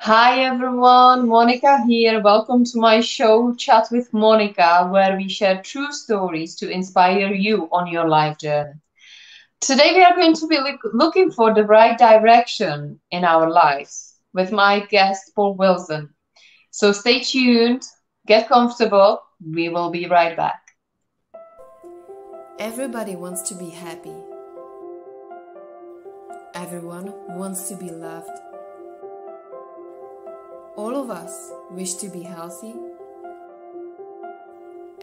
Hi everyone, Monica here. Welcome to my show, Chat with Monica, where we share true stories to inspire you on your life journey. Today we are going to be looking for the right direction in our lives with my guest, Paul Wilson. So stay tuned, get comfortable. We will be right back. Everybody wants to be happy. Everyone wants to be loved. All of us wish to be healthy.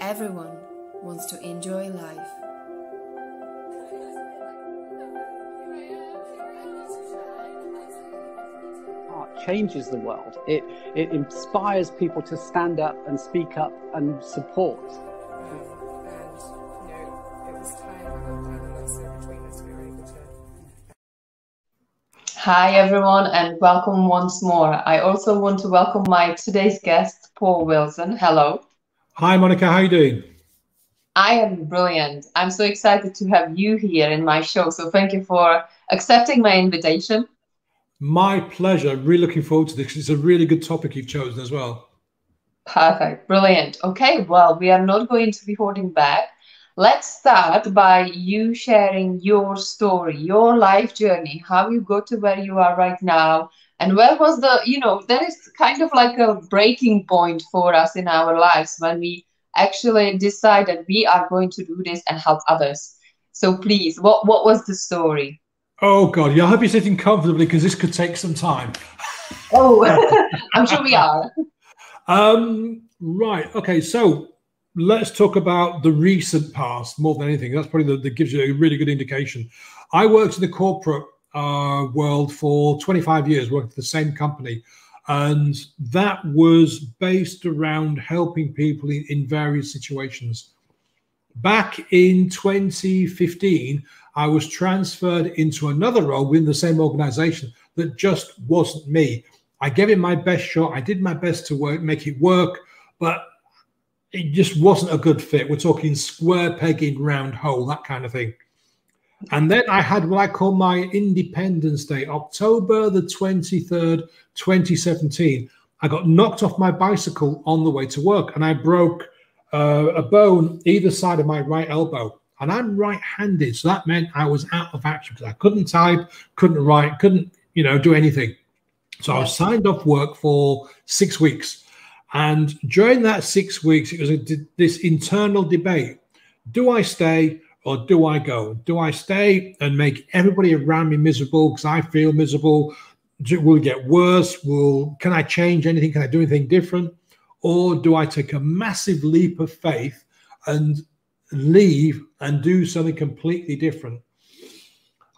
Everyone wants to enjoy life. Art changes the world. It inspires people to stand up and speak up and support. It was time and also between us we were able to. Hi everyone and welcome once more. I also want to welcome my today's guest, Paul Wilson. Hello. Hi Monica, how are you doing? I am brilliant. I'm so excited to have you here in my show. So thank you for accepting my invitation. My pleasure. Really looking forward to this. It's a really good topic you've chosen as well. Perfect. Brilliant. Okay, well, we are not going to be holding back. Let's start by you sharing your story, your life journey, how you got to where you are right now. And where was there is kind of like a breaking point for us in our lives when we actually decided we are going to do this and help others. So please, what was the story? Oh God, yeah, I hope you're sitting comfortably because this could take some time. Oh, I'm sure we are. Right. Okay. So let's talk about the recent past more than anything. That's probably that gives you a really good indication. I worked in the corporate world for 25 years, worked for the same company. And that was based around helping people in various situations. Back in 2015, I was transferred into another role within the same organization that just wasn't me. I gave it my best shot. I did my best to make it work, but it just wasn't a good fit. We're talking square peg in round hole, that kind of thing. And then I had what I call my Independence Day, October the 23rd, 2017. I got knocked off my bicycle on the way to work and I broke a bone either side of my right elbow. And I'm right-handed, so that meant I was out of action because I couldn't type, couldn't write, couldn't, do anything. So I was signed off work for 6 weeks. And during that 6 weeks, it was this internal debate. Do I stay or do I go? Do I stay and make everybody around me miserable because I feel miserable? Will it get worse? Can I change anything? Can I do anything different? Or do I take a massive leap of faith and leave and do something completely different?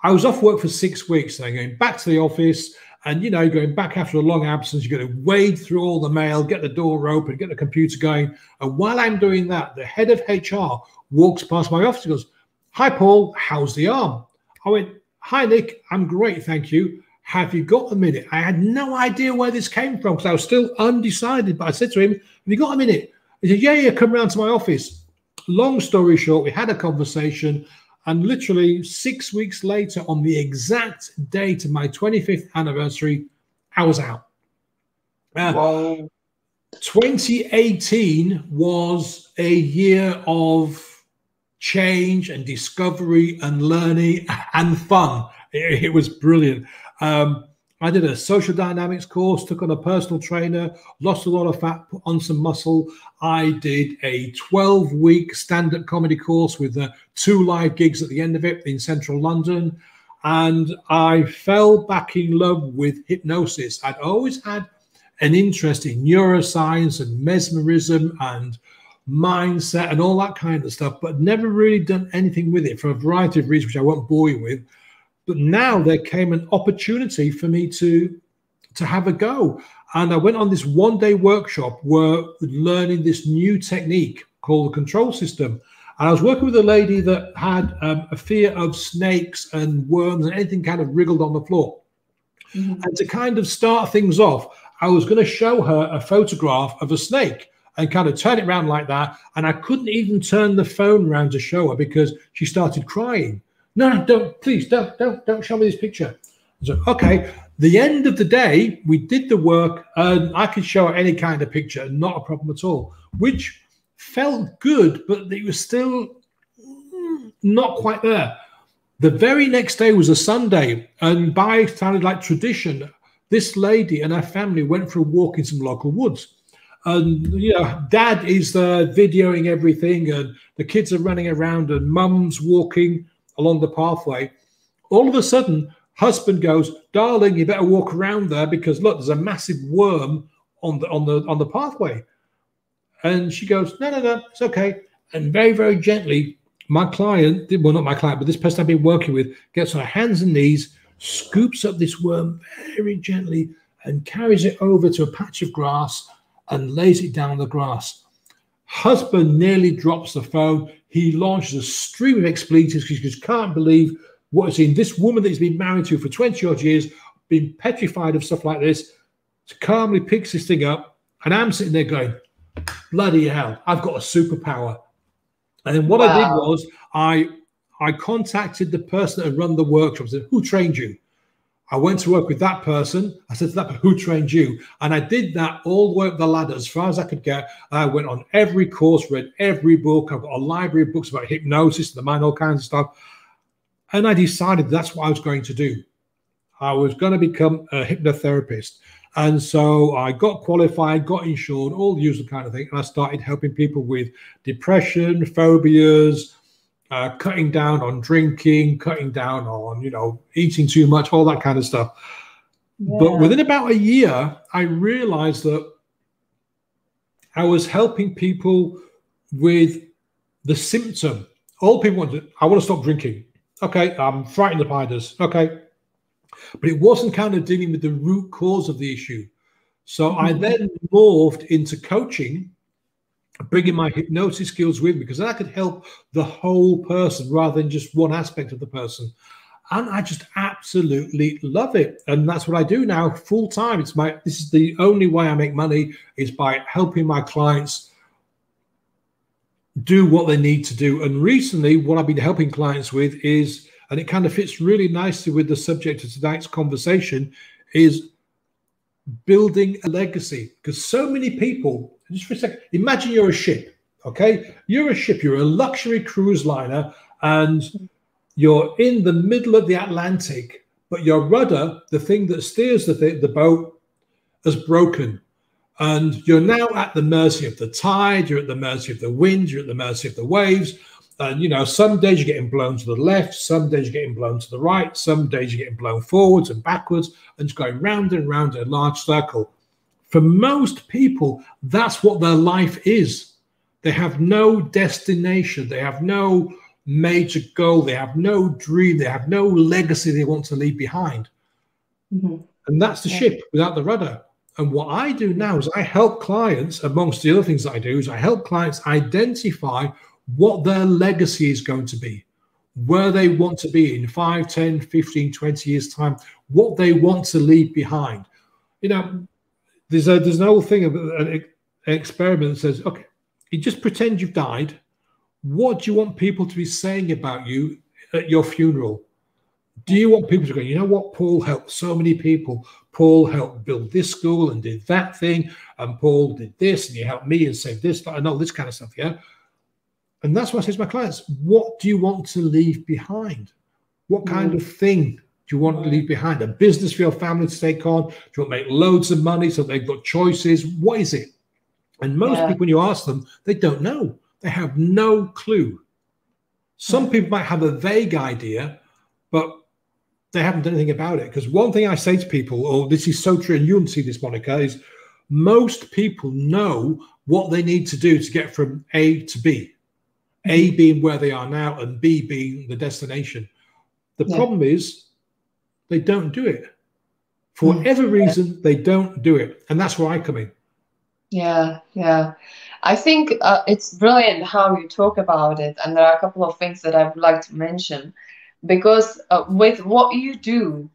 I was off work for 6 weeks and I'm going back to the office and, going back after a long absence, you're going to wade through all the mail, get the door open, get the computer going. And while I'm doing that, the head of HR walks past my office and goes, "Hi, Paul, how's the arm?" I went, "Hi, Nick, I'm great, thank you. Have you got a minute?" I had no idea where this came from because I was still undecided. But I said to him, "Have you got a minute?" He said, yeah, come round to my office. Long story short, we had a conversation. And literally 6 weeks later, on the exact date of my 25th anniversary, I was out. 2018 was a year of change and discovery and learning and fun. It was brilliant. I did a social dynamics course, took on a personal trainer, lost a lot of fat, put on some muscle. I did a 12-week stand-up comedy course with 2 live gigs at the end of it in central London. And I fell back in love with hypnosis. I'd always had an interest in neuroscience and mesmerism and mindset and all that kind of stuff, but never really done anything with it for a variety of reasons, which I won't bore you with. But now there came an opportunity for me to have a go. And I went on this one-day workshop where learning this new technique called the control system. And I was working with a lady that had a fear of snakes and worms and anything kind of wriggled on the floor. Mm-hmm. And to kind of start things off, I was going to show her a photograph of a snake and kind of turn it around like that. And I couldn't even turn the phone around to show her because she started crying. No, don't, please, don't show me this picture. So, okay, the end of the day, we did the work, and I could show any kind of picture, not a problem at all, which felt good, but it was still not quite there. The very next day was a Sunday, and by sounded like tradition, this lady and her family went for a walk in some local woods. And dad is videoing everything, and the kids are running around, and mum's walking along the pathway. All of a sudden, husband goes, "Darling, you better walk around there because look, there's a massive worm on the pathway." And she goes, "No, no, no, it's okay." And very, very gently, my client, well, not my client, but this person I've been working with, gets on her hands and knees, scoops up this worm very gently, and carries it over to a patch of grass and lays it down the grass. Husband nearly drops the phone. He launches a stream of expletives because he just can't believe what he's seen. This woman that he's been married to for 20 odd years, been petrified of stuff like this, calmly picks this thing up. And I'm sitting there going, bloody hell, I've got a superpower. And then what I did was I contacted the person that had run the workshop. I said, "Who trained you?" I went to work with that person. I said to that person, "Who trained you?" And I did that all the way up the ladder as far as I could get. I went on every course, read every book. I've got a library of books about hypnosis, the mind, all kinds of stuff. And I decided that's what I was going to do. I was going to become a hypnotherapist. And so I got qualified, got insured, all the usual kind of thing. And I started helping people with depression, phobias, cutting down on drinking, cutting down on, eating too much, all that kind of stuff. Yeah. But within about a year, I realized that I was helping people with the symptom. All people wanted, I want to stop drinking. Okay, I'm frightened of spiders. Okay. But it wasn't kind of dealing with the root cause of the issue. So I then morphed into coaching, bringing my hypnosis skills with me, because then I could help the whole person rather than just one aspect of the person. And I just absolutely love it. And that's what I do now full time. This is the only way I make money, is by helping my clients do what they need to do. And recently, what I've been helping clients with is, and it kind of fits really nicely with the subject of tonight's conversation, is building a legacy. Because so many people, just for a second, imagine you're a ship, okay? You're a ship, you're a luxury cruise liner, and you're in the middle of the Atlantic, but your rudder, the thing that steers the boat, has broken. And you're now at the mercy of the tide, you're at the mercy of the wind, you're at the mercy of the waves. And, some days you're getting blown to the left, some days you're getting blown to the right, some days you're getting blown forwards and backwards, and just going round and round in a large circle. For most people, that's what their life is. They have no destination. They have no major goal. They have no dream. They have no legacy they want to leave behind. Mm-hmm. And that's the ship without the rudder. And what I do now is I help clients, amongst the other things that I do, is I help clients identify what their legacy is going to be, where they want to be in 5, 10, 15, 20 years' time, what they want to leave behind. There's an old thing, an experiment that says, okay, you just pretend you've died. What do you want people to be saying about you at your funeral? Do you want people to go, you know what, Paul helped so many people. Paul helped build this school and did that thing. And Paul did this, and he helped me and saved this, and all this kind of stuff, yeah? And that's what I say to my clients. What do you want to leave behind? What kind of thing do you want to leave behind? A business for your family to take on? Do you want to make loads of money so they've got choices? What is it? And most people, when you ask them, they don't know. They have no clue. Some people might have a vague idea, but they haven't done anything about it. Because one thing I say to people, this is so true, and you'll see this, Monica, is most people know what they need to do to get from A to B. A being where they are now and B being the destination. The problem is they don't do it. For whatever reason, they don't do it. And that's where I come in. Yeah. I think it's brilliant how you talk about it. And there are a couple of things that I would like to mention. Because with what you do,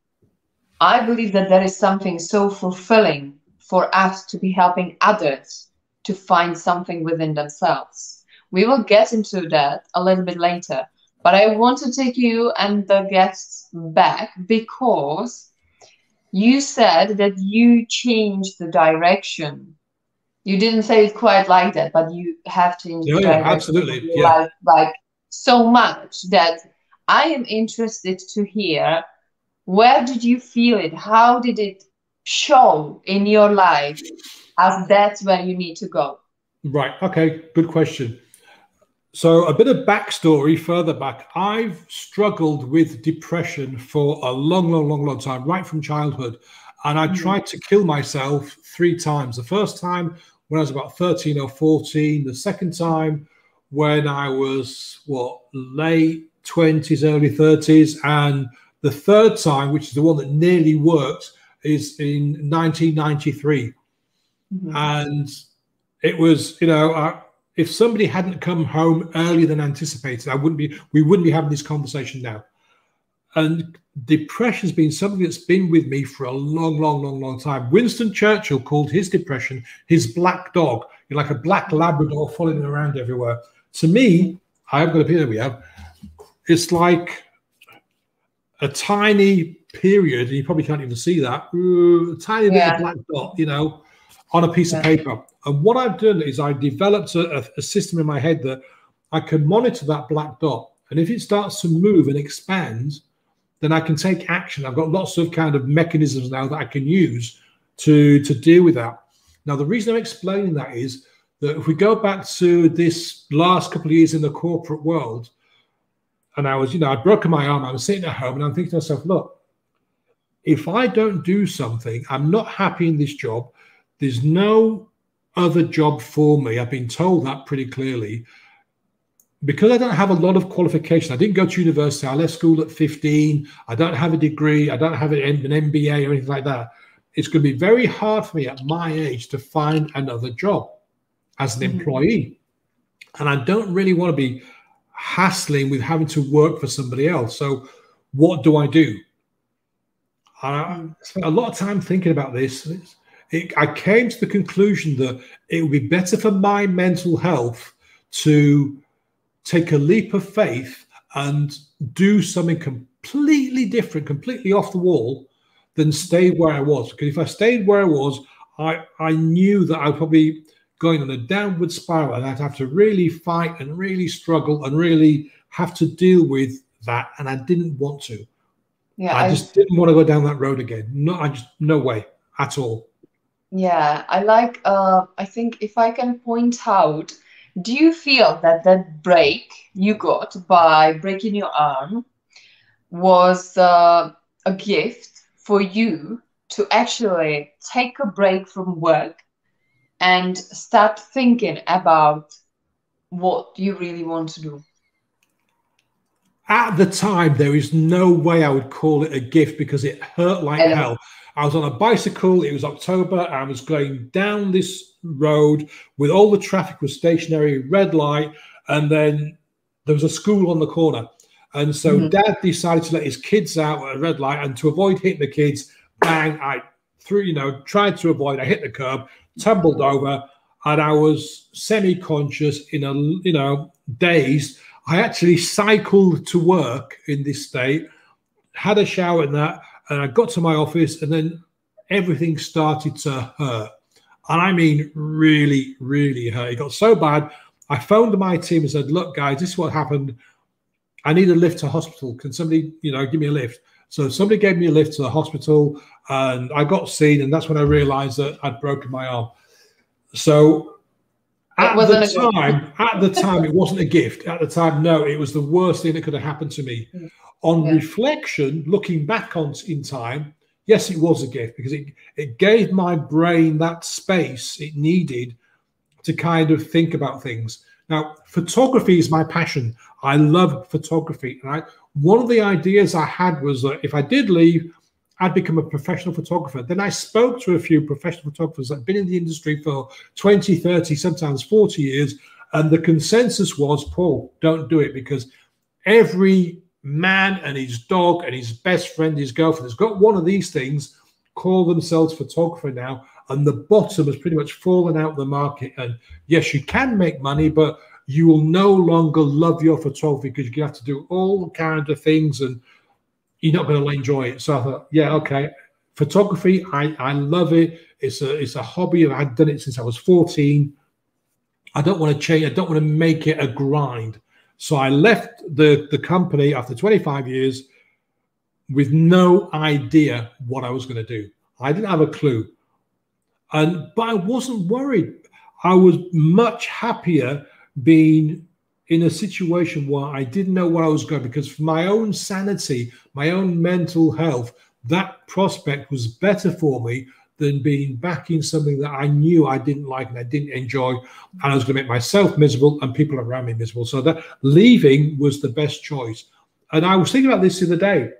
I believe that there is something so fulfilling for us to be helping others to find something within themselves. We will get into that a little bit later, but I want to take you and the guests back because you said that you changed the direction. You didn't say it quite like that, but you have changed Yeah, the yeah, direction of absolutely. your Yeah. life like so much that I am interested to hear, where did you feel it? How did it show in your life as that's where you need to go? Right. Okay. Good question. So, a bit of backstory further back. I've struggled with depression for a long, long, long, long time, right from childhood. And I Mhm. tried to kill myself 3 times. The first time when I was about 13 or 14, the second time when I was, what, late 20s, early 30s. And the third time, which is the one that nearly worked, is in 1993. Mhm. And it was, if somebody hadn't come home earlier than anticipated, we wouldn't be having this conversation now. And depression's been something that's been with me for a long, long, long, long time. Winston Churchill called his depression his black dog, like a black Labrador following him around everywhere. To me, I've got a picture we have. It's like a tiny period, and you probably can't even see that, a tiny little Yeah, black dot, on a piece of yeah. paper. And what I've done is I developed a system in my head that I can monitor that black dot. And if it starts to move and expand, then I can take action. I've got lots of kind of mechanisms now that I can use to deal with that. Now, the reason I'm explaining that is that if we go back to this last couple of years in the corporate world, and I was, I'd broken my arm, I was sitting at home and I'm thinking to myself, look, if I don't do something, I'm not happy in this job. There's no other job for me. I've been told that pretty clearly. Because I don't have a lot of qualification, I didn't go to university. I left school at 15. I don't have a degree. I don't have an MBA or anything like that. It's going to be very hard for me at my age to find another job as an employee. And I don't really want to be hassling with having to work for somebody else. So what do I do? I spent a lot of time thinking about this. I came to the conclusion that it would be better for my mental health to take a leap of faith and do something completely different, completely off the wall, than stay where I was. Because if I stayed where I was, I knew that I was probably going on a downward spiral, and I'd have to really fight and really struggle and really have to deal with that. And I didn't want to. Yeah, I just didn't want to go down that road again. No way at all. yeah, I think if I can point out, do you feel that that break you got by breaking your arm was a gift for you to actually take a break from work and start thinking about what you really want to do? At the time, there is no way I would call it a gift because it hurt like And hell. I was on a bicycle. It was October. I was going down this road with all the traffic was stationary, red light, and then there was a school on the corner. And so Dad decided to let his kids out at a red light, and to avoid hitting the kids, bang! I tried to avoid. I hit the curb, tumbled over, and I was semi-conscious in a dazed. I actually cycled to work in this state, had a shower and that, and I got to my office, and then everything started to hurt. And I mean, really, really hurt. It got so bad. I phoned my team and said, look, guys, this is what happened. I need a lift to hospital. Can somebody, give me a lift? So somebody gave me a lift to the hospital, and I got seen, and that's when I realized that I'd broken my arm. So it wasn't a gift. at the time, it wasn't a gift. At the time, no, it was the worst thing that could have happened to me. On reflection, looking back in time, yes, it was a gift because it gave my brain that space it needed to kind of think about things. Now, photography is my passion. I love photography. And one of the ideas I had was that if I did leave, I'd become a professional photographer. Then I spoke to a few professional photographers that had been in the industry for 20, 30, sometimes 40 years. And the consensus was, Paul, don't do it, because every man and his dog and his best friend, his girlfriend, has got one of these things, call themselves photographer now. And the bottom has pretty much fallen out of the market. And yes, you can make money, but you will no longer love your photography because you have to do all kinds of things and you're not going to enjoy it. So I thought, yeah, okay, Photography, I love it. It's a hobby. I've done it since I was 14. I don't want to change. I don't want to make it a grind. So I left the company after 25 years with no idea what I was going to do. I didn't have a clue. But I wasn't worried. I was much happier being in a situation where I didn't know what I was going, because for my own sanity, my own mental health, that prospect was better for me than being back in something that I knew I didn't like and I didn't enjoy, and I was going to make myself miserable and people around me miserable. So that leaving was the best choice. And I was thinking about this the other day,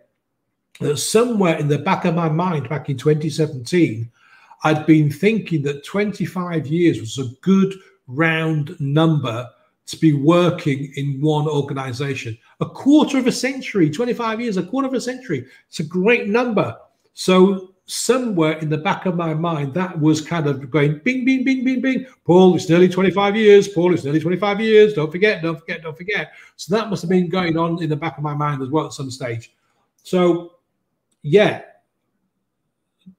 that somewhere in the back of my mind back in 2017, I'd been thinking that 25 years was a good round number to be working in one organization. A quarter of a century, 25 years, a quarter of a century. It's a great number. So somewhere in the back of my mind, that was kind of going bing, bing, bing, bing, bing. Paul, it's nearly 25 years. Paul, it's nearly 25 years. Don't forget, don't forget, don't forget. So that must have been going on in the back of my mind as well at some stage. So yeah,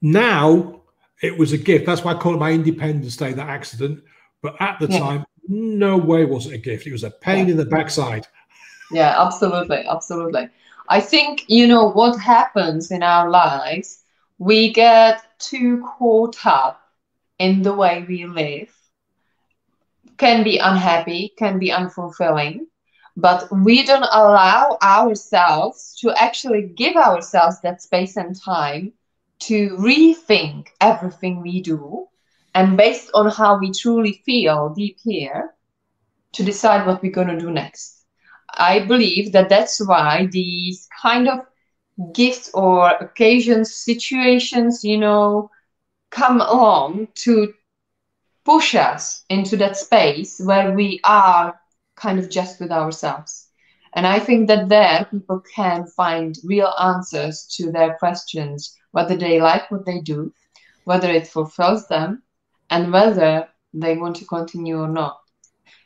now it was a gift. That's why I call it my Independence Day, that accident. But at the time, no way was it a gift. It was a pain in the backside. Yeah, absolutely, absolutely. I think, what happens in our lives, we get too caught up in the way we live, can be unhappy, can be unfulfilling, but we don't allow ourselves to actually give ourselves that space and time to rethink everything we do, and based on how we truly feel deep here, to decide what we're going to do next. I believe that that's why these kind of gifts or occasions, situations, come along to push us into that space where we are kind of just with ourselves. And I think that there people can find real answers to their questions, whether they like what they do, whether it fulfills them, and whether they want to continue or not.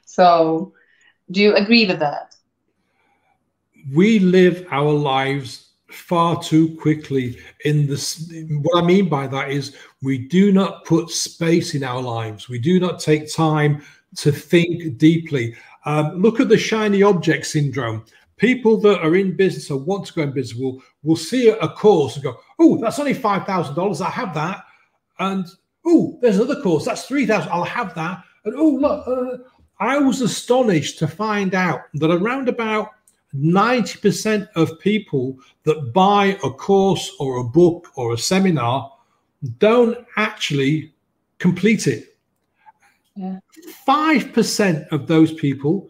So, do you agree with that? We live our lives far too quickly in this. What I mean by that is we do not put space in our lives. We do not take time to think deeply. Look at the shiny object syndrome. People that are in business or want to go in business will see a course and go, oh, that's only $5,000. I have that. And oh, there's another course. That's $3,000. I'll have that. And oh, look, I was astonished to find out that around about 90% of people that buy a course or a book or a seminar don't actually complete it. Yeah. 5% of those people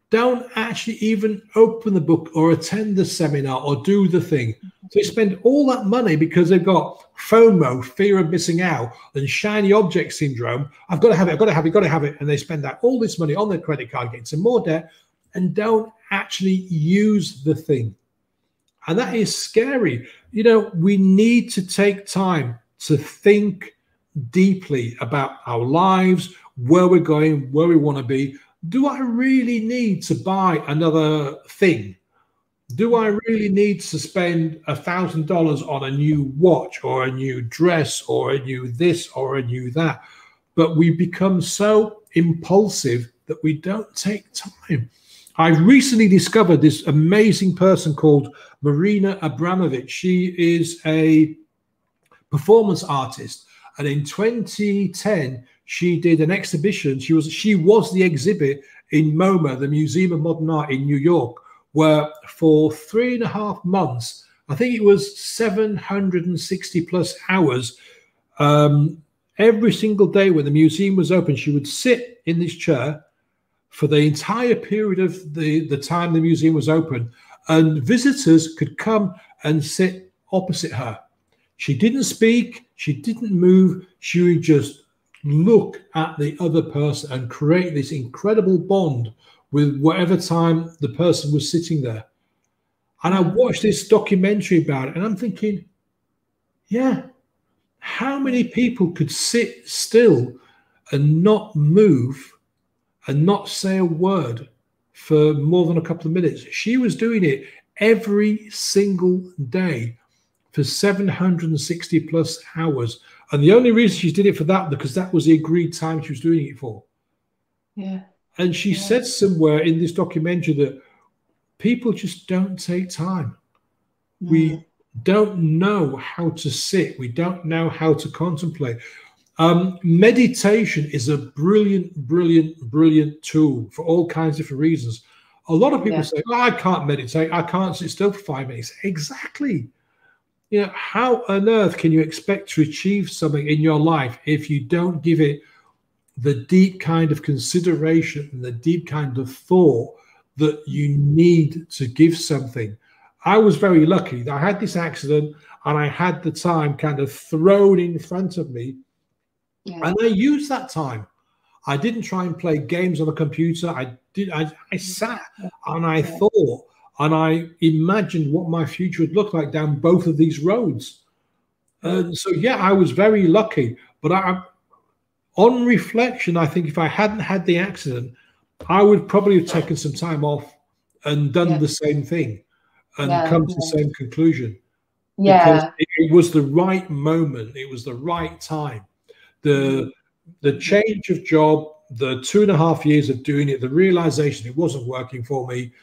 don't actually even open the book or attend the seminar or do the thing. So they spend all that money because they've got FOMO, fear of missing out, and shiny object syndrome. I've got to have it, I've got to have it, I've got to have it. And they spend out all this money on their credit card, getting some more debt, and don't actually use the thing. And that is scary. We need to take time to think deeply about our lives, where we're going, where we want to be. Do I really need to buy another thing? Do I really need to spend $1,000 on a new watch or a new dress or a new this or a new that? But we become so impulsive that we don't take time. I recently discovered this amazing person called Marina Abramovic. She is a performance artist. And in 2010, she did an exhibition. She was the exhibit in MoMA, the Museum of Modern Art in New York, where for 3.5 months, I think it was 760 plus hours, every single day when the museum was open, she would sit in this chair for the entire period of the time the museum was open, and visitors could come and sit opposite her. She didn't speak, she didn't move, she would just look at the other person and create this incredible bond with whatever time the person was sitting there. And I watched this documentary about it and I'm thinking, yeah, how many people could sit still and not move and not say a word for more than a couple of minutes? She was doing it every single day for 760 plus hours. And the only reason she did it for that, because that was the agreed time she was doing it for. Yeah. And she said somewhere in this documentary that people just don't take time. We don't know how to sit. We don't know how to contemplate. Meditation is a brilliant, brilliant, brilliant tool for all kinds of different reasons. A lot of people say, oh, I can't meditate. I can't sit still for 5 minutes. Exactly. You know, how on earth can you expect to achieve something in your life if you don't give it the deep kind of consideration and the deep kind of thought that you need to give something? I was very lucky that I had this accident and I had the time kind of thrown in front of me. And I used that time. I didn't try and play games on the computer. I sat and I thought and I imagined what my future would look like down both of these roads. And so, yeah, I was very lucky. But on reflection, I think if I hadn't had the accident, I would probably have taken some time off and done the same thing and come to the same conclusion. Because it was the right moment. It was the right time. The change of job, the 2.5 years of doing it, the realization it wasn't working for me.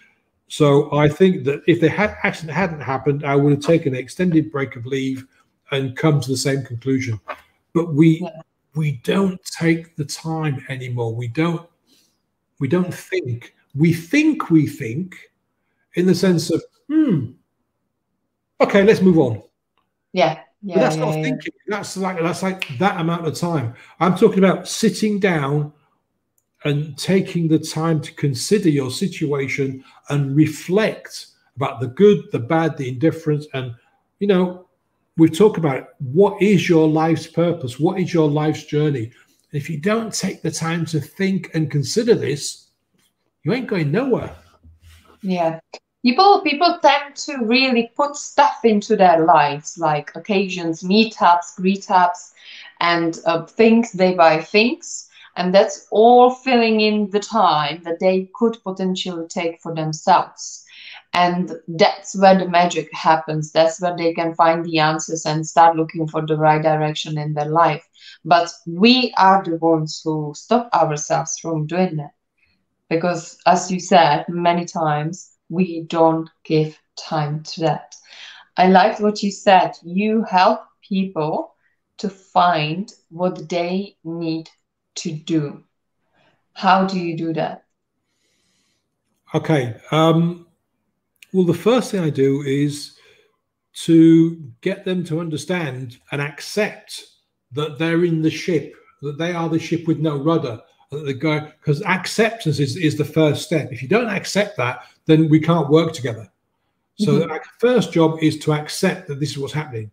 So I think that if the accident hadn't happened, I would have taken an extended break of leave and come to the same conclusion. But we don't take the time anymore. We don't think. We think in the sense of, okay, let's move on. But that's not thinking. That's like that amount of time. I'm talking about sitting down and taking the time to consider your situation and reflect about the good, the bad, the indifference. And, you know, we've talked about what is your life's purpose? What is your life's journey? And if you don't take the time to think and consider this, you ain't going nowhere. Yeah. People tend to really put stuff into their lives, like occasions, meetups, greetups, and things. They buy things, and that's all filling in the time that they could potentially take for themselves. And that's where the magic happens. That's where they can find the answers and start looking for the right direction in their life. But we are the ones who stop ourselves from doing that. Because, as you said many times, we don't give time to that. I liked what you said. You help people to find what they need to do. How do you do that? Okay. Well, the first thing I do is to get them to understand and accept that they're in the ship, that they are the ship with no rudder. Because acceptance is the first step. If you don't accept that, then we can't work together. So the first job is to accept that this is what's happening.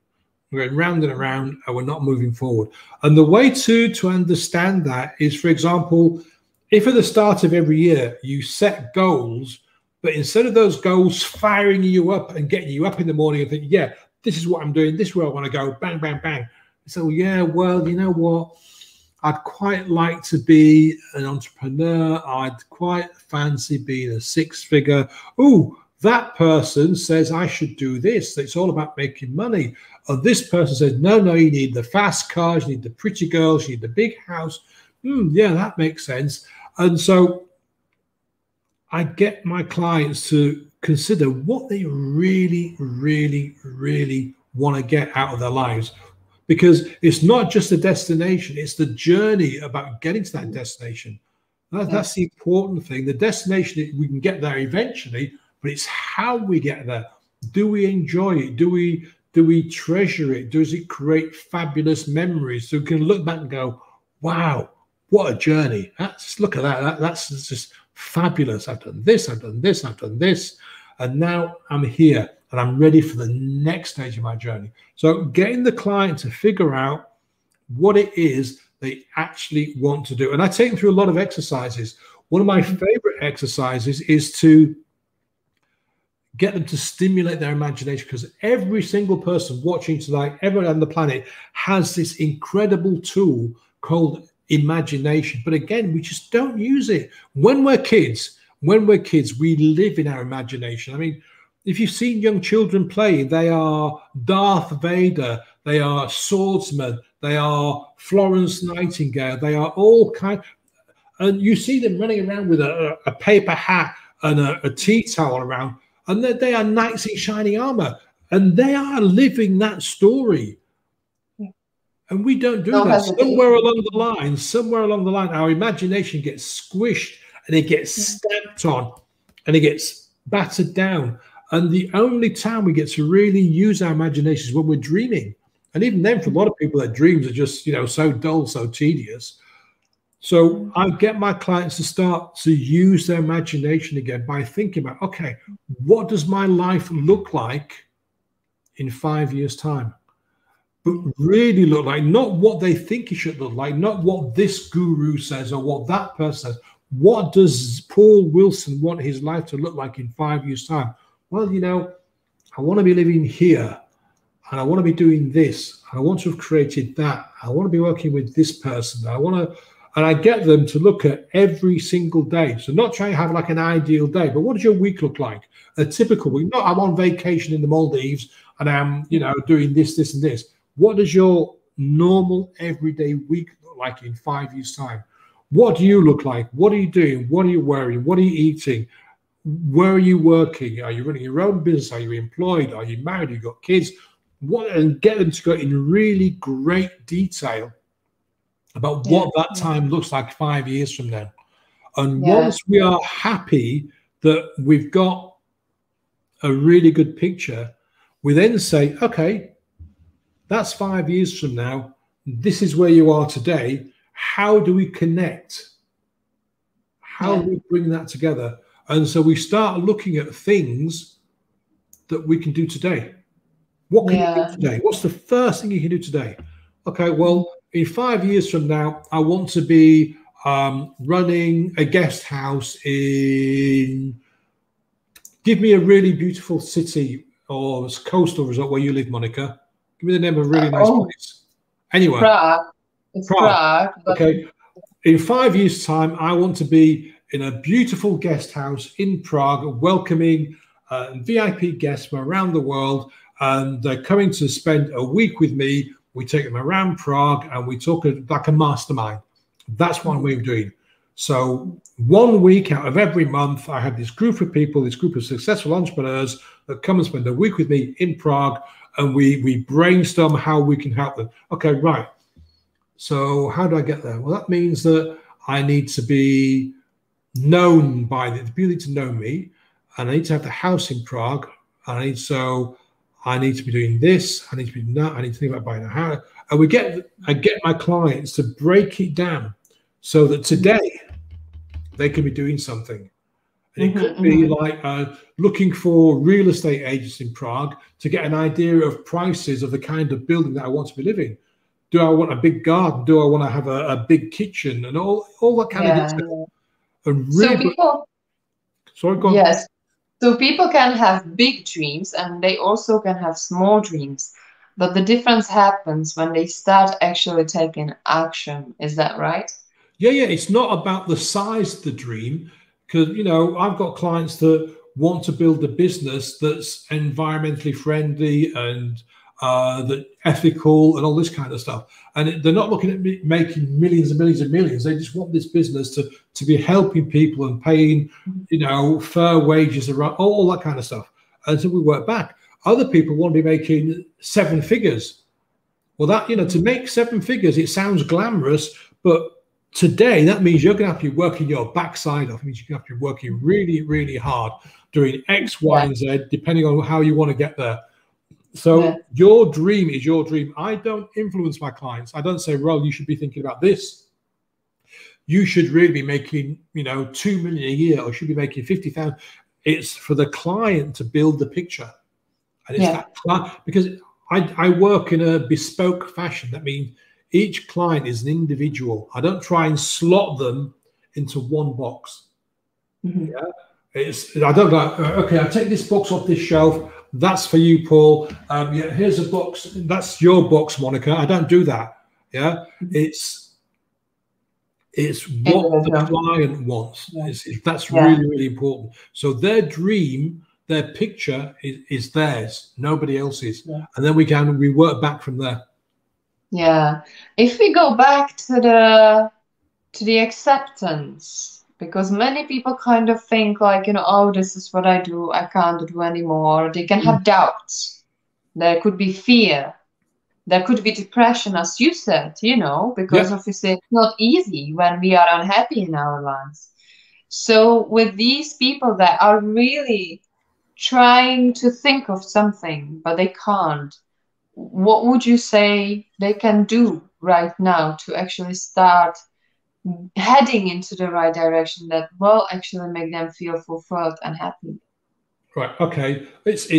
We're going round and around and we're not moving forward. And the way to understand that is, for example, if at the start of every year you set goals, but instead of those goals firing you up and getting you up in the morning and thinking, yeah, this is what I'm doing, this is where I want to go, bang, bang, bang. So, yeah, well, you know what? I'd quite like to be an entrepreneur. I'd quite fancy being a six-figure. Oh, that person says I should do this. It's all about making money. Or this person says, no, you need the fast cars, you need the pretty girls, you need the big house. Yeah, that makes sense. And so I get my clients to consider what they really, really, really want to get out of their lives. Because it's not just the destination, it's the journey about getting to that destination. That's the important thing. The destination, we can get there eventually, but it's how we get there. Do we enjoy it? Do we treasure it? Does it create fabulous memories? So we can look back and go, wow, what a journey. Look at that. That's just fabulous. I've done this, I've done this, I've done this. And now I'm here. And I'm ready for the next stage of my journey. So getting the client to figure out what it is they actually want to do. And I take them through a lot of exercises. One of my favorite exercises is to get them to stimulate their imagination, because every single person watching tonight, everyone on the planet has this incredible tool called imagination. But again, we just don't use it. When we're kids, we live in our imagination. I mean, if you've seen young children play, they are Darth Vader, they are swordsmen, they are Florence Nightingale, they are all kind. And you see them running around with a paper hat and a tea towel around, and they are knights in shining armor, and they are living that story. And we don't do No that. hesitation. Somewhere along the line, our imagination gets squished and it gets stamped on and it gets battered down. And the only time we get to really use our imagination is when we're dreaming. And even then, for a lot of people, their dreams are just, so dull, so tedious. So I get my clients to start to use their imagination again by thinking about, okay, what does my life look like in 5 years' time? But really look like, not what they think it should look like, not what this guru says or what that person says. What does Paul Wilson want his life to look like in 5 years' time? Well, I want to be living here and I want to be doing this. I want to have created that. I want to be working with this person. And I get them to look at every single day. So not trying to have like an ideal day, but what does your week look like? A typical week. Not I'm on vacation in the Maldives and I'm, doing this, this, and this. What does your normal everyday week look like in 5 years' time? What do you look like? What are you doing? What are you wearing? What are you eating? Where are you working? Are you running your own business? Are you employed? Are you married? You got kids? And get them to go in really great detail about what that time looks like 5 years from now. And once we are happy that we've got a really good picture, we then say, okay, that's 5 years from now. This is where you are today. How do we connect? How do we bring that together? And so we start looking at things that we can do today. What can you do today? What's the first thing you can do today? Okay, well, in 5 years from now, I want to be running a guest house in, give me a really beautiful city or coastal resort where you live, Monica. Give me the name of a really nice place. Anywhere. Prague. It's Prague. Okay. In 5 years' time, I want to be in a beautiful guest house in Prague, welcoming VIP guests from around the world. And they're coming to spend a week with me. We take them around Prague and we talk like a mastermind. That's one way of doing. So 1 week out of every month, I have this group of people, this group of successful entrepreneurs that come and spend a week with me in Prague. And we brainstorm how we can help them. Okay, right. So how do I get there? Well, that means that I need to be known by the people need to know me, and I need to have the house in Prague. And I need to be doing this. I need to be doing that. I need to think about buying a house. And I get my clients to break it down so that today they can be doing something. And it could be like looking for real estate agents in Prague to get an idea of prices of the kind of building that I want to be living. Do I want a big garden? Do I want to have a big kitchen and all that kind of detail? And really, sorry, go on. Yes. So people can have big dreams and they also can have small dreams. But the difference happens when they start actually taking action. Is that right? Yeah. It's not about the size of the dream. Because, I've got clients that want to build a business that's environmentally friendly and that ethical and all this kind of stuff. And they're not looking at making millions and millions and millions. They just want this business to be helping people and paying, fair wages, around all that kind of stuff. And so we work back. Other people want to be making 7 figures. Well, that, to make 7 figures, it sounds glamorous, but today, that means you're going to have to be working your backside off. It means you're going to have to be working really, really hard, doing X, Y, and Z, depending on how you want to get there. So your dream is your dream. I don't influence my clients. I don't say, well, you should be thinking about this. You should really be making, 2 million a year, or should be making 50,000. It's for the client to build the picture. And it's that, because I work in a bespoke fashion. That means each client is an individual. I don't try and slot them into one box. I don't go, okay, I'll take this box off this shelf. That's for you, Paul. Here's a box. That's your box, Monica. I don't do that. It's what the client wants. That's really, really important. So their dream their picture is theirs, nobody else's. Yeah. And then we work back from there. Yeah. If we go back to the acceptance, because many people kind of think like, oh, this is what I do, I can't do anymore. They can have doubts. There could be fear. There could be depression, as you said, because obviously it's not easy when we are unhappy in our lives. So with these people that are really trying to think of something, but they can't, what would you say they can do right now to actually start heading into the right direction that will actually make them feel fulfilled and happy? Right. Okay. It's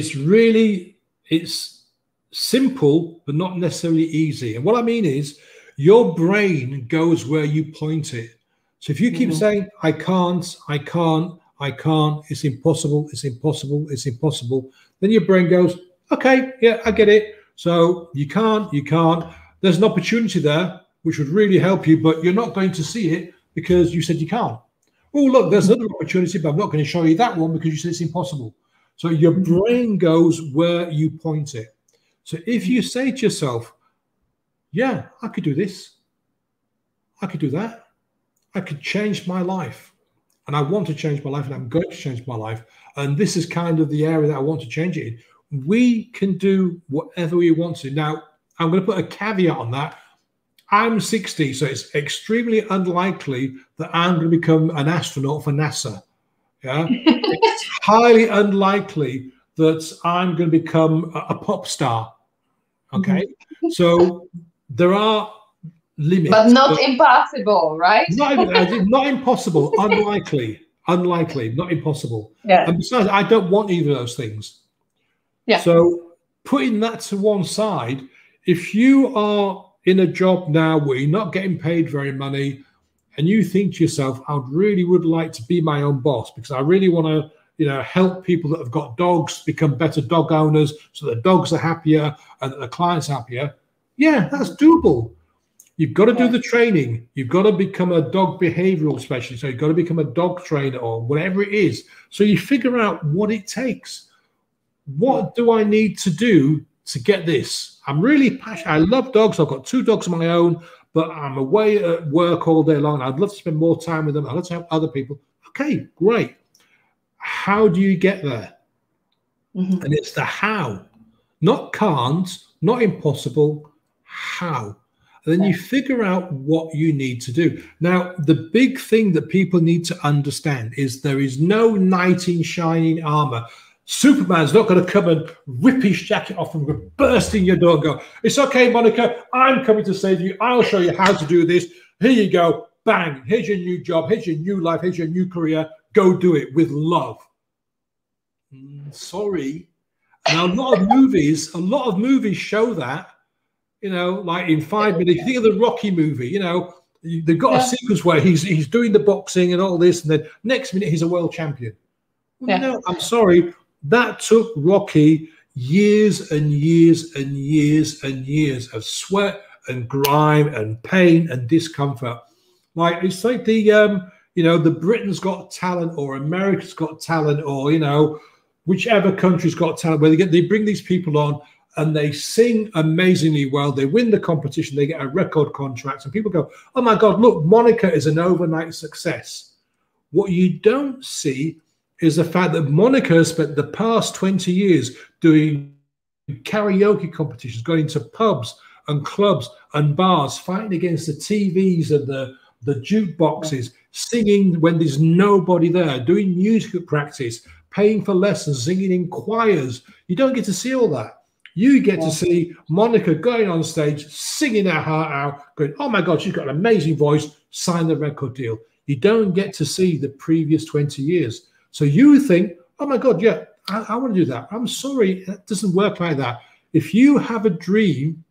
simple, but not necessarily easy. And what I mean is your brain goes where you point it. So if you keep saying, I can't, it's impossible, it's impossible, it's impossible, then your brain goes, okay, yeah, I get it. So you can't. There's an opportunity there, which would really help you, but you're not going to see it because you said you can't. Oh, look, there's another opportunity, but I'm not going to show you that one because you said it's impossible. So your brain goes where you point it. So if you say to yourself, yeah, I could do this, I could do that, I could change my life, and I want to change my life, and I'm going to change my life, and this is kind of the area that I want to change it in, we can do whatever we want to. Now, I'm going to put a caveat on that. I'm 60, so it's extremely unlikely that I'm going to become an astronaut for NASA. Yeah, it's highly unlikely that I'm going to become a pop star. Okay, so there are limits, but not impossible, right? Not impossible. Unlikely, not impossible. Yeah. And besides, I don't want either of those things. Yeah. So putting that to one side, if you are in a job now where you're not getting paid very money, and you think to yourself, I really would like to be my own boss because I really want to, help people that have got dogs become better dog owners so the dogs are happier and the clients happier. Yeah, that's doable. You've got to do the training. You've got to become a dog behavioral specialist. So you've got to become a dog trainer or whatever it is. So you figure out what it takes. What do I need to do to get this? I'm really passionate. I love dogs. I've got 2 dogs of my own, but I'm away at work all day long. I'd love to spend more time with them. I'd love to help other people. Okay, great. How do you get there? And it's the how, not can't, not impossible, how. And then you figure out what you need to do. Now, the big thing that people need to understand is there is no knight in shining armor. Superman's not going to come and rip his jacket off and burst in your door and go, it's okay, Monica, I'm coming to save you. I'll show you how to do this. Here you go. Bang. Here's your new job. Here's your new life. Here's your new career. Go do it with love. Sorry. Now, a lot of movies show that, like in 5 minutes. You think of the Rocky movie, they've got a sequence where he's doing the boxing and all this, and then next minute he's a world champion. Well, no, I'm sorry. That took Rocky years and years and years and years of sweat and grime and pain and discomfort. Like it's like the Britain's Got Talent or America's Got Talent or whichever country's got talent, where they bring these people on and they sing amazingly well. They win the competition. They get a record contract, and people go, "Oh my God, look, Monica is an overnight success." What you don't see is the fact that Monica has spent the past 20 years doing karaoke competitions, going to pubs and clubs and bars, fighting against the TVs and the jukeboxes, singing when there's nobody there, doing music practice, paying for lessons, singing in choirs. You don't get to see all that. You get to see Monica going on stage, singing her heart out, going, oh my God, she's got an amazing voice, sign the record deal. You don't get to see the previous 20 years. So you think, oh my God, yeah, I want to do that. I'm sorry, it doesn't work like that. If you have a dream,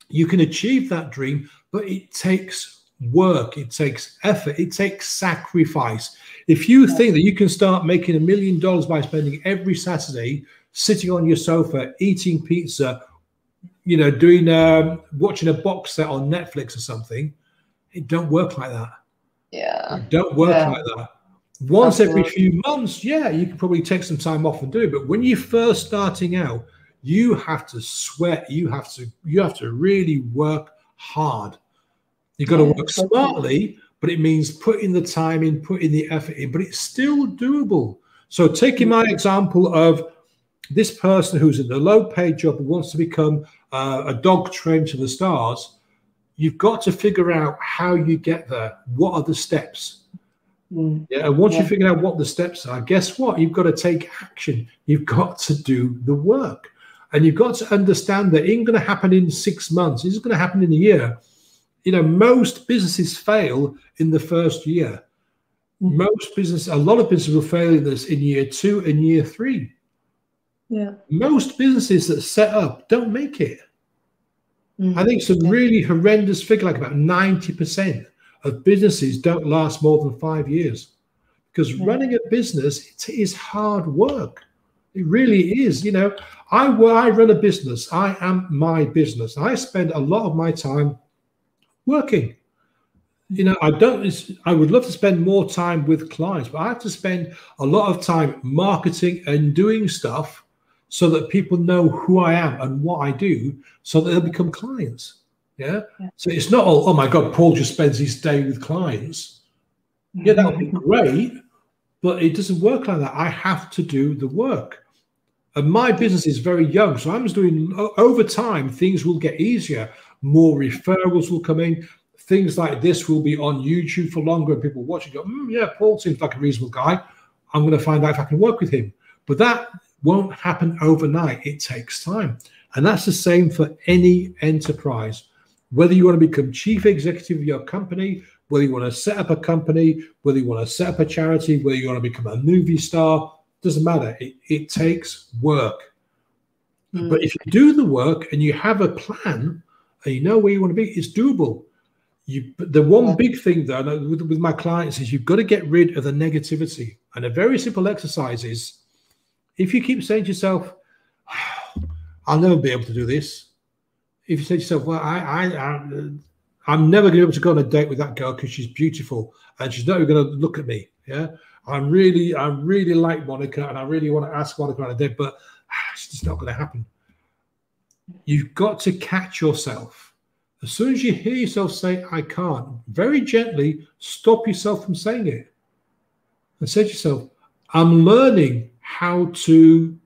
you can achieve that dream, but it takes work, it takes effort, it takes sacrifice. If you think that you can start making $1 million by spending every Saturday sitting on your sofa, eating pizza, doing watching a box set on Netflix or something, it don't work like that. Yeah. It don't work like that. Once every Absolutely. few months, yeah, you can probably take some time off and do it. But when you're first starting out, you have to sweat. You have to really work hard. You've got to Yeah, work exactly. smartly, but it means putting the time in, putting the effort in, but it's still doable. So taking my example of this person who's in a low paid job who wants to become a dog trained to the stars, you've got to figure out how you get there. What are the steps? Mm. Yeah, and once you Yeah. figure out what the steps are, guess what? You've got to take action. You've got to do the work. And you've got to understand that it ain't going to happen in 6 months. It's going to happen in a year. Most businesses fail in the first year. Mm. A lot of businesses will fail in year 2 and year 3. Yeah. Most businesses that set up don't make it. Mm. I think it's a Yeah. really horrendous figure, like about 90% of businesses don't last more than 5 years. Because Yeah. running a business, it is hard work. It really is. I run a business. I am my business. I spend a lot of my time working. I would love to spend more time with clients, but I have to spend a lot of time marketing and doing stuff so that people know who I am and what I do so that they'll become clients. Yeah. Yeah. So it's not all, oh my God, Paul just spends his day with clients. Yeah, that would be great, but it doesn't work like that. I have to do the work. And my business is very young. So I'm just doing, over time, things will get easier. More referrals will come in. Things like this will be on YouTube for longer, and people watch it go, yeah, Paul seems like a reasonable guy. I'm going to find out if I can work with him. But that won't happen overnight. It takes time. And that's the same for any enterprise. Whether you want to become chief executive of your company, whether you want to set up a company, whether you want to set up a charity, whether you want to become a movie star, doesn't matter. It takes work. But if you do the work and you have a plan and you know where you want to be, it's doable. The one big thing, though, with my clients is you've got to get rid of the negativity. And a very simple exercise is, if you keep saying to yourself, I'll never be able to do this. If you say to yourself, well, I'm never going to be able to go on a date with that girl because she's beautiful and she's not even going to look at me. Yeah, I really like Monika and I really want to ask Monika on a date, but it's just not going to happen. You've got to catch yourself. As soon as you hear yourself say, I can't, very gently stop yourself from saying it and say to yourself, I'm learning how to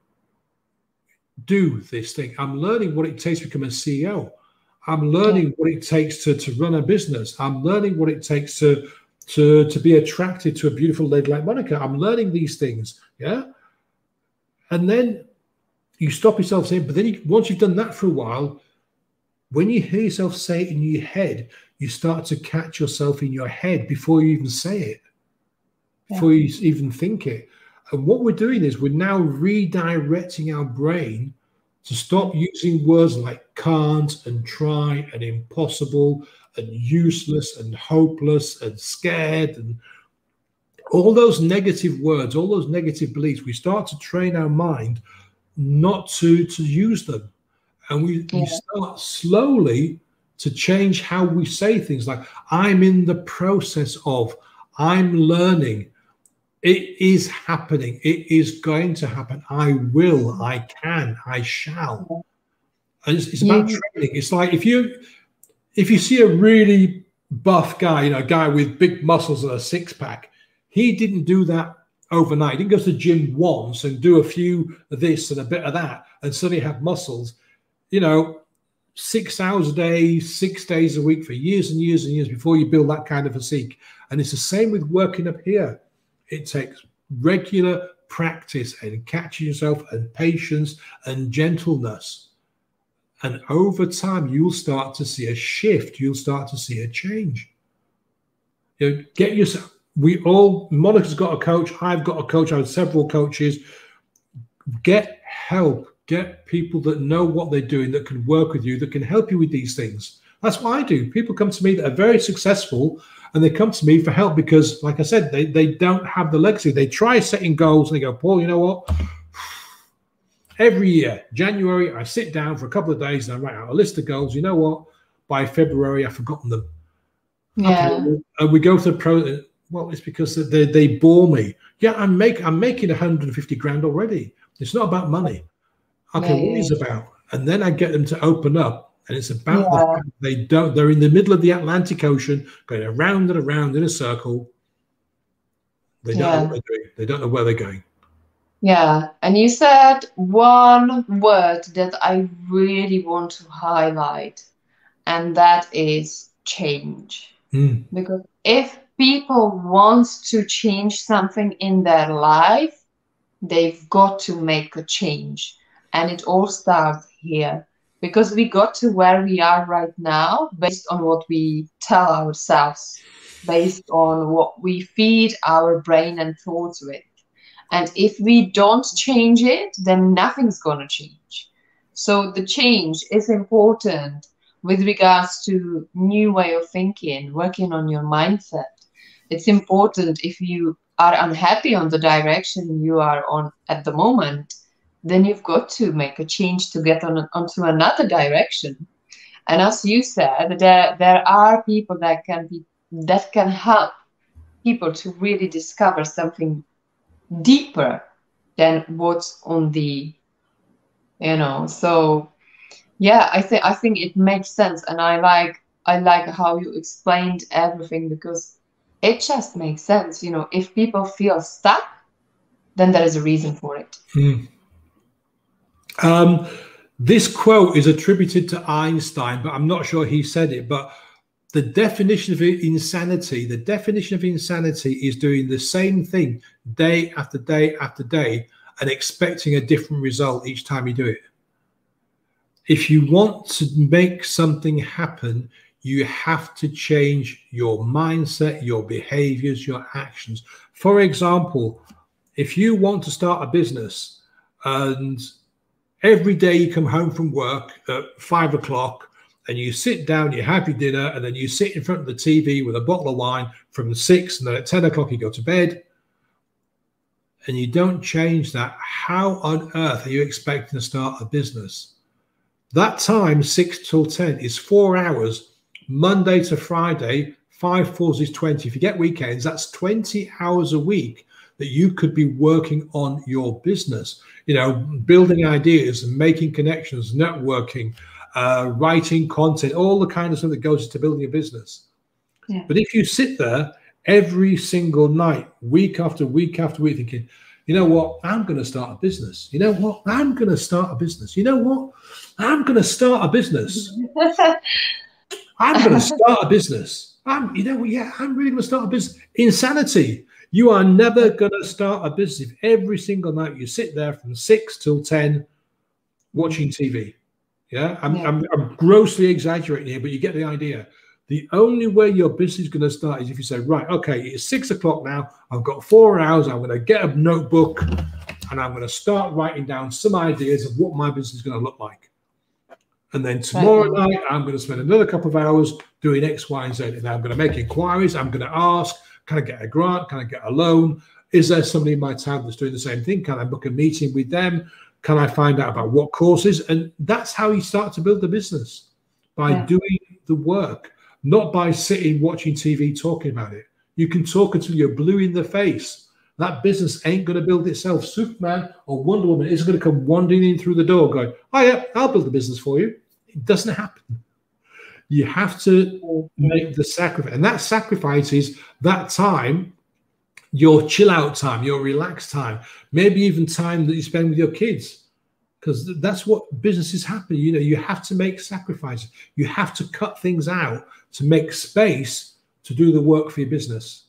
do this thing. I'm learning what it takes to become a CEO. I'm learning what it takes to run a business. I'm learning what it takes to be attracted to a beautiful lady like Monika. I'm learning these things. Yeah. And then you stop yourself saying, but then once you've done that for a while, when you hear yourself say it in your head, you start to catch yourself in your head before you even say it, before you even think it. And what we're doing is we're now redirecting our brain to stop using words like can't and try and impossible and useless and hopeless and scared and all those negative words, all those negative beliefs. We start to train our mind not to use them. And we start slowly to change how we say things like, I'm in the process of, I'm learning. It is happening. It is going to happen. I will, I can, I shall. And it's about training. It's like if you see a really buff guy, a guy with big muscles and a six-pack, he didn't do that overnight. He didn't go to the gym once and do a few of this and a bit of that and suddenly have muscles. 6 hours a day, 6 days a week for years and years and years before you build that kind of physique. And it's the same with working up here. It takes regular practice and catching yourself and patience and gentleness. And over time, you'll start to see a shift. You'll start to see a change. Get yourself. Monika's got a coach. I've got a coach. I have several coaches. Get help. Get people that know what they're doing, that can work with you, that can help you with these things. That's what I do. People come to me that are very successful, and they come to me for help because, like I said, they don't have the legacy. They try setting goals, and they go, Paul, you know what? Every year, January, I sit down for a couple of days, and I write out a list of goals. You know what? By February, I've forgotten them. Yeah. And we go through the Well, it's because they bore me. Yeah, I'm making 150 grand already. It's not about money. Okay, what Yeah, is it about? And then I get them to open up, and it's about the yeah, fact they're in the middle of the Atlantic Ocean, going around and around in a circle. They don't know what yeah, they're doing. They don't know where they're going. yeah. And you said one word that I really want to highlight, and that is change. Mm, Because if people want to change something in their life, they've got to make a change. And it all starts here. Because we got to where we are right now based on what we tell ourselves, based on what we feed our brain and thoughts with. And if we don't change it, then nothing's going to change. So the change is important with regards to new way of thinking, working on your mindset. It's important if you are unhappy on the direction you are on at the moment, then you've got to make a change to get onto another direction. And as you said, there are people that can help people to really discover something deeper than what's on the, so yeah, I think it makes sense, and I like how you explained everything because it just makes sense. If people feel stuck, then there is a reason for it. mm. Um, this quote is attributed to Einstein, but I'm not sure he said it. But the definition of insanity is doing the same thing day after day after day and expecting a different result each time you do it. If you want to make something happen, you have to change your mindset, your behaviors, your actions. For example, if you want to start a business and every day you come home from work at 5 o'clock and you sit down, you have your dinner, and then you sit in front of the TV with a bottle of wine from 6, and then at 10 o'clock you go to bed, and you don't change that, how on earth are you expecting to start a business? That time, 6 till 10, is 4 hours, Monday to Friday. 5 fours is 20. If you get weekends, that's 20 hours a week that you could be working on your business, building ideas and making connections, networking, writing content, all the kind of stuff that goes into building a business. Yeah. But if you sit there every single night, week after week after week, thinking, you know what, I'm going to start a business. You know what, I'm going to start a business. You know what, I'm going to start a business. I'm going to start a business. I'm really going to start a business. Insanity. You are never going to start a business if every single night you sit there from 6 till 10 watching TV. Yeah, I'm grossly exaggerating here, but you get the idea. The only way your business is going to start is if you say, right, okay, it's 6 o'clock now. I've got 4 hours. I'm going to get a notebook and I'm going to start writing down some ideas of what my business is going to look like. And then tomorrow night, I'm going to spend another couple of hours doing X, Y, and Z. And I'm going to make inquiries. I'm going to ask, can I get a grant? Can I get a loan? Is there somebody in my town that's doing the same thing? Can I book a meeting with them? Can I find out about what courses? And that's how you start to build the business, by doing the work, not by sitting watching TV talking about it. You can talk until you're blue in the face. That business ain't going to build itself. Superman or Wonder Woman isn't going to come wandering in through the door going, oh yeah, I'll build the business for you. It doesn't happen. You have to make the sacrifice. And that sacrifice is that time, your chill out time, your relaxed time, maybe even time that you spend with your kids, because that's what businesses happen. You have to make sacrifices. You have to cut things out to make space to do the work for your business.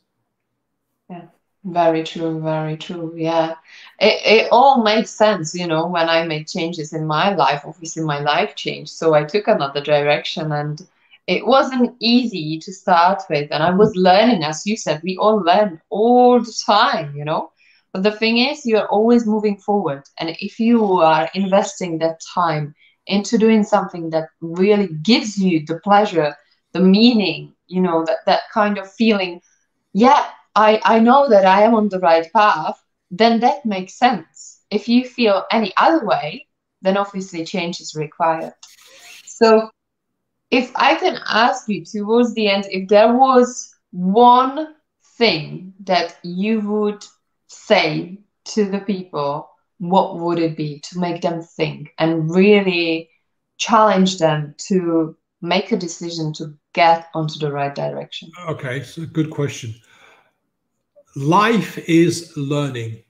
Yeah, very true, very true. Yeah, it all makes sense, when I made changes in my life. Obviously, my life changed, so I took another direction, and it wasn't easy to start with. And I was learning, as you said, we all learn all the time. But the thing is, you're always moving forward, and if you are investing that time into doing something that really gives you the pleasure, the meaning, that kind of feeling, yeah, I know that I am on the right path, then that makes sense. If you feel any other way, then obviously change is required. So if I can ask you towards the end, if there was one thing that you would say to the people, what would it be to make them think and really challenge them to make a decision to get onto the right direction? Okay, so good question. Life is learning.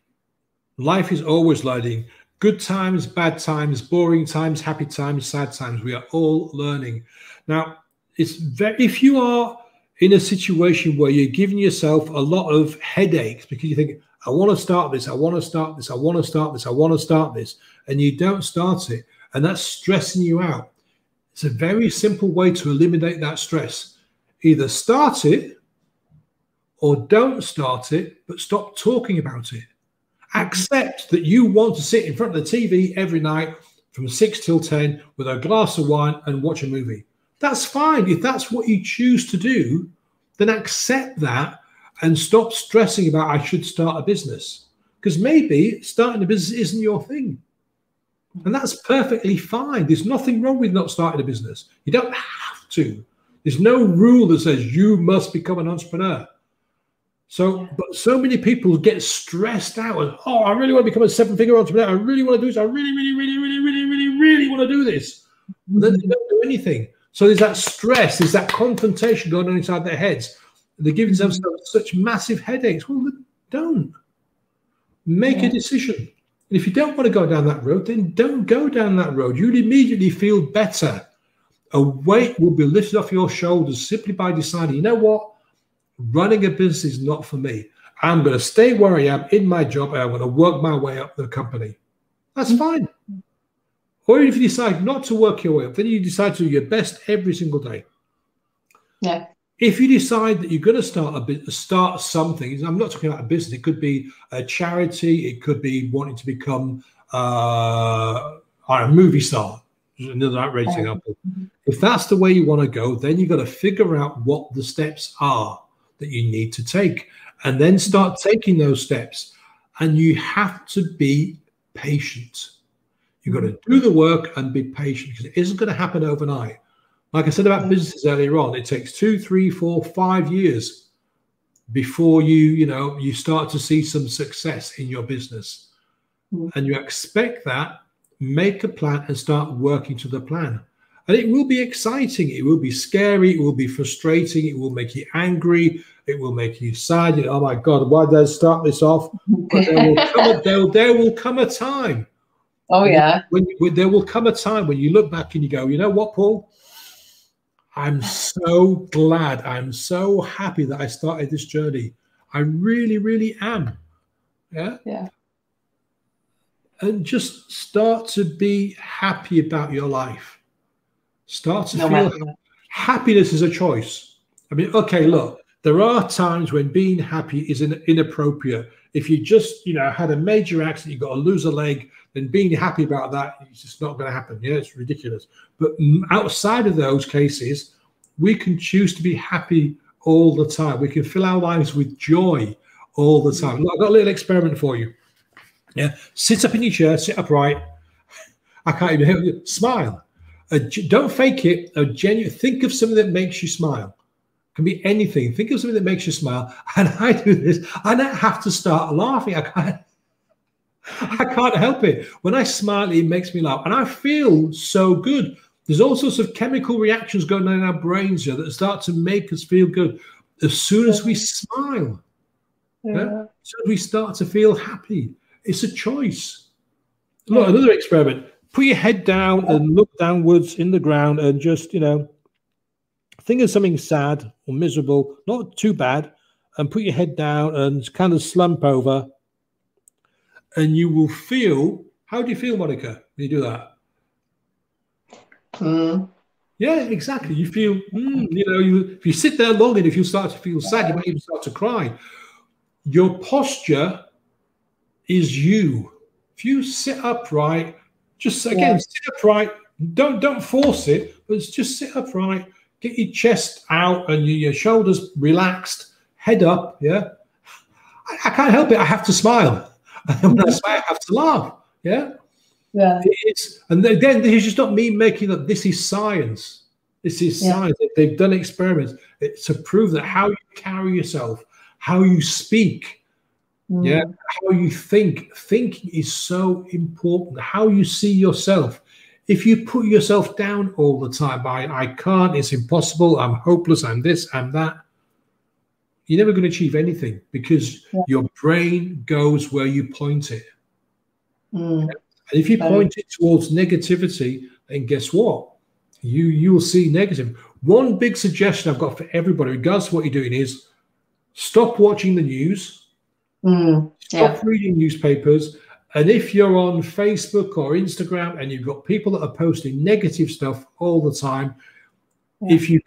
Life is always learning. Good times, bad times, boring times, happy times, sad times. We are all learning. Now, if you are in a situation where you're giving yourself a lot of headaches because you think, I want to start this, I want to start this, I want to start this, I want to start this, and you don't start it, and that's stressing you out. It's a very simple way to eliminate that stress. Either start it or don't start it, but stop talking about it. Accept that you want to sit in front of the TV every night from 6 till 10 with a glass of wine and watch a movie. That's fine. If that's what you choose to do, then accept that and stop stressing about, I should start a business. Because maybe starting a business isn't your thing. And that's perfectly fine. There's nothing wrong with not starting a business. You don't have to. There's no rule that says you must become an entrepreneur. So, but so many people get stressed out and, oh, I really want to become a 7-figure entrepreneur. I really want to do this. I really want to do this. And then they don't do anything. So there's that stress, there's that confrontation going on inside their heads. They're giving themselves such massive headaches. Well, don't. Make a decision. And if you don't want to go down that road, then don't go down that road. You'll immediately feel better. A weight will be lifted off your shoulders simply by deciding, you know what? Running a business is not for me. I'm going to stay where I am in my job and I'm going to work my way up the company. That's fine. Or if you decide not to work your way up, then you decide to do your best every single day. Yeah. If you decide that you're going to start something, I'm not talking about a business. It could be a charity. It could be wanting to become a movie star. Another outrageous example. If that's the way you want to go, then you've got to figure out what the steps are that you need to take, and then start taking those steps. And you have to be patient. You've got to do the work and be patient, because it isn't going to happen overnight. Like I said about businesses earlier on, it takes 2, 3, 4, 5 years before you start to see some success in your business. And you expect that, make a plan and start working to the plan. And it will be exciting. It will be scary. It will be frustrating. It will make you angry. It will make you sad. Oh my God, why did I start this off? But there will come a time. Oh yeah. There will come a time when you look back and you go, you know what, Paul? I'm so glad. I'm so happy that I started this journey. I really, really am. Yeah. Yeah. And just start to be happy about your life. Start to feel happiness is a choice. I mean, okay, look, there are times when being happy is inappropriate. If you just, had a major accident, you've got to lose a leg, then being happy about that is just not going to happen. Yeah, it's ridiculous. But outside of those cases, we can choose to be happy all the time. We can fill our lives with joy all the time. Look, I've got a little experiment for you. Yeah, sit up in your chair, sit upright. I can't even help you. Smile. Don't fake it. Think of something that makes you smile. It can be anything. Think of something that makes you smile. And I do this. I don't have to start laughing. I can't help it. When I smile, it makes me laugh. And I feel so good. There's all sorts of chemical reactions going on in our brains here that start to make us feel good as soon as we smile. Yeah? So we start to feel happy. It's a choice. Look, another experiment. Put your head down and look downwards in the ground and just, think of something sad or miserable, not too bad, and put your head down and kind of slump over. And you will feel, how do you feel, Monica, when you do that? Yeah, exactly. You feel, if you sit there long enough, you start to feel sad. You might even start to cry. Your posture is you. If you sit upright, just again, sit upright. Don't force it, but just sit upright. Get your chest out and your shoulders relaxed, head up. Yeah, I can't help it. I have to smile. And when I smile, I have to laugh. Yeah, yeah. And again, this is just not me making up. This is science. This is science. They've done experiments to prove that how you carry yourself, how you speak, yeah, Mm. how you think. Thinking is so important. How you see yourself. If you put yourself down all the time by I can't, it's impossible, I'm hopeless, I'm this, I'm that, you're never going to achieve anything because Yeah. your brain goes where you point it. Mm. And if you Very. point it towards negativity, then guess what? You will see negative. One big suggestion I've got for everybody, regardless of what you're doing, is stop watching the news, Mm. stop Yeah. reading newspapers, and if you're on Facebook or Instagram and you've got people that are posting negative stuff all the time, Yeah. if you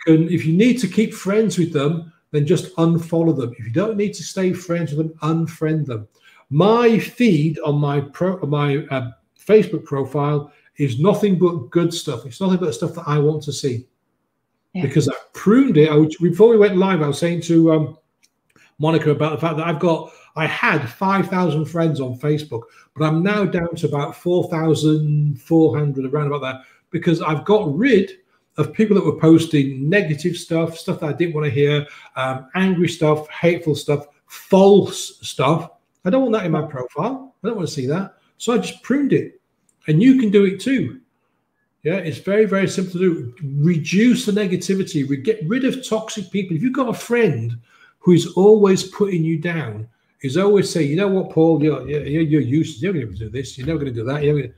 need to keep friends with them, then just unfollow them. If you don't need to stay friends with them, unfriend them. My feed on my Facebook profile is nothing but good stuff. It's nothing but stuff that I want to see Yeah. because I've pruned it. Before we went live, I was saying to Monica about the fact that I had 5,000 friends on Facebook, but I'm now down to about 4,400, around about that, because I've got rid of people that were posting negative stuff, stuff that I didn't want to hear, angry stuff, hateful stuff, false stuff. I don't want that in my profile. I don't want to see that. So I just pruned it. And you can do it too. Yeah, it's very, very simple to do. Reduce the negativity. We get rid of toxic people. If you've got a friend who is always putting you down, is always saying, you know what, Paul, you're useless. You're never going to do this. You're never going to do that. You're gonna...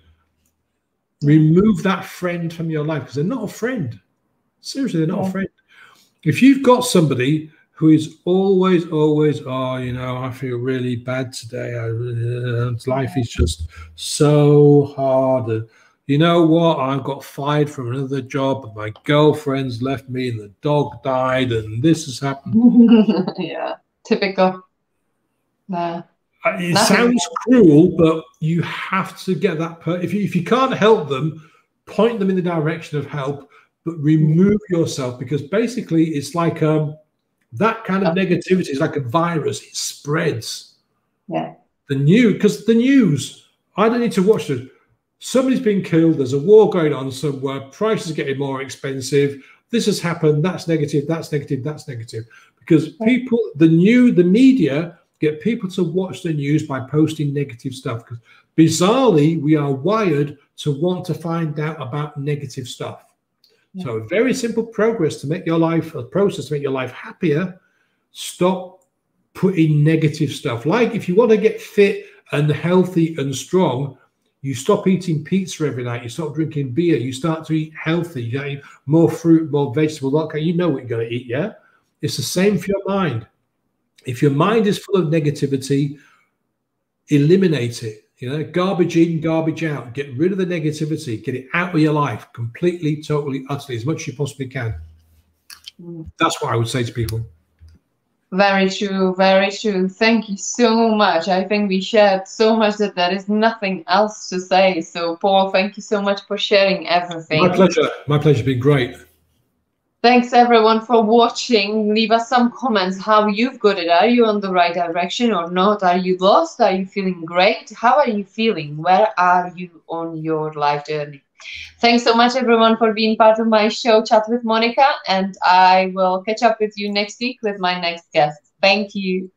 Remove that friend from your life because they're not a friend. Seriously, they're not a friend. If you've got somebody who is always, oh, you know, I feel really bad today. Life is just so hard. And you know what? I got fired from another job, and my girlfriend's left me, and the dog died, and this has happened. Yeah, typical. It Nothing. sounds cruel, but you have to get that. If you can't help them, point them in the direction of help, but remove yourself because basically it's like that kind of negativity is like a virus. It spreads. Yeah. Because the news, I don't need to watch it. Somebody's been killed. There's a war going on somewhere. Prices are getting more expensive. This has happened. That's negative. That's negative. That's negative. Because people, the media get people to watch the news by posting negative stuff. Because bizarrely, we are wired to want to find out about negative stuff. So a very simple process to make your life happier. Stop putting negative stuff. Like if you want to get fit and healthy and strong, you stop eating pizza every night. You stop drinking beer. You start to eat healthy. You eat more fruit, more vegetables. Okay, you know what you're going to eat, yeah? It's the same for your mind. If your mind is full of negativity, eliminate it. You know, garbage in, garbage out. Get rid of the negativity. Get it out of your life completely, totally, utterly, as much as you possibly can. That's what I would say to people. Very true, very true. Thank you so much. I think we shared so much that there is nothing else to say. So, Paul, thank you so much for sharing everything. My pleasure. My pleasure. It's been great. Thanks everyone for watching. Leave us some comments how you've got it. Are you on the right direction or not? Are you lost? Are you feeling great? How are you feeling? Where are you on your life journey? Thanks so much everyone for being part of my show, Chat with Monica, and I will catch up with you next week with my next guest. Thank you.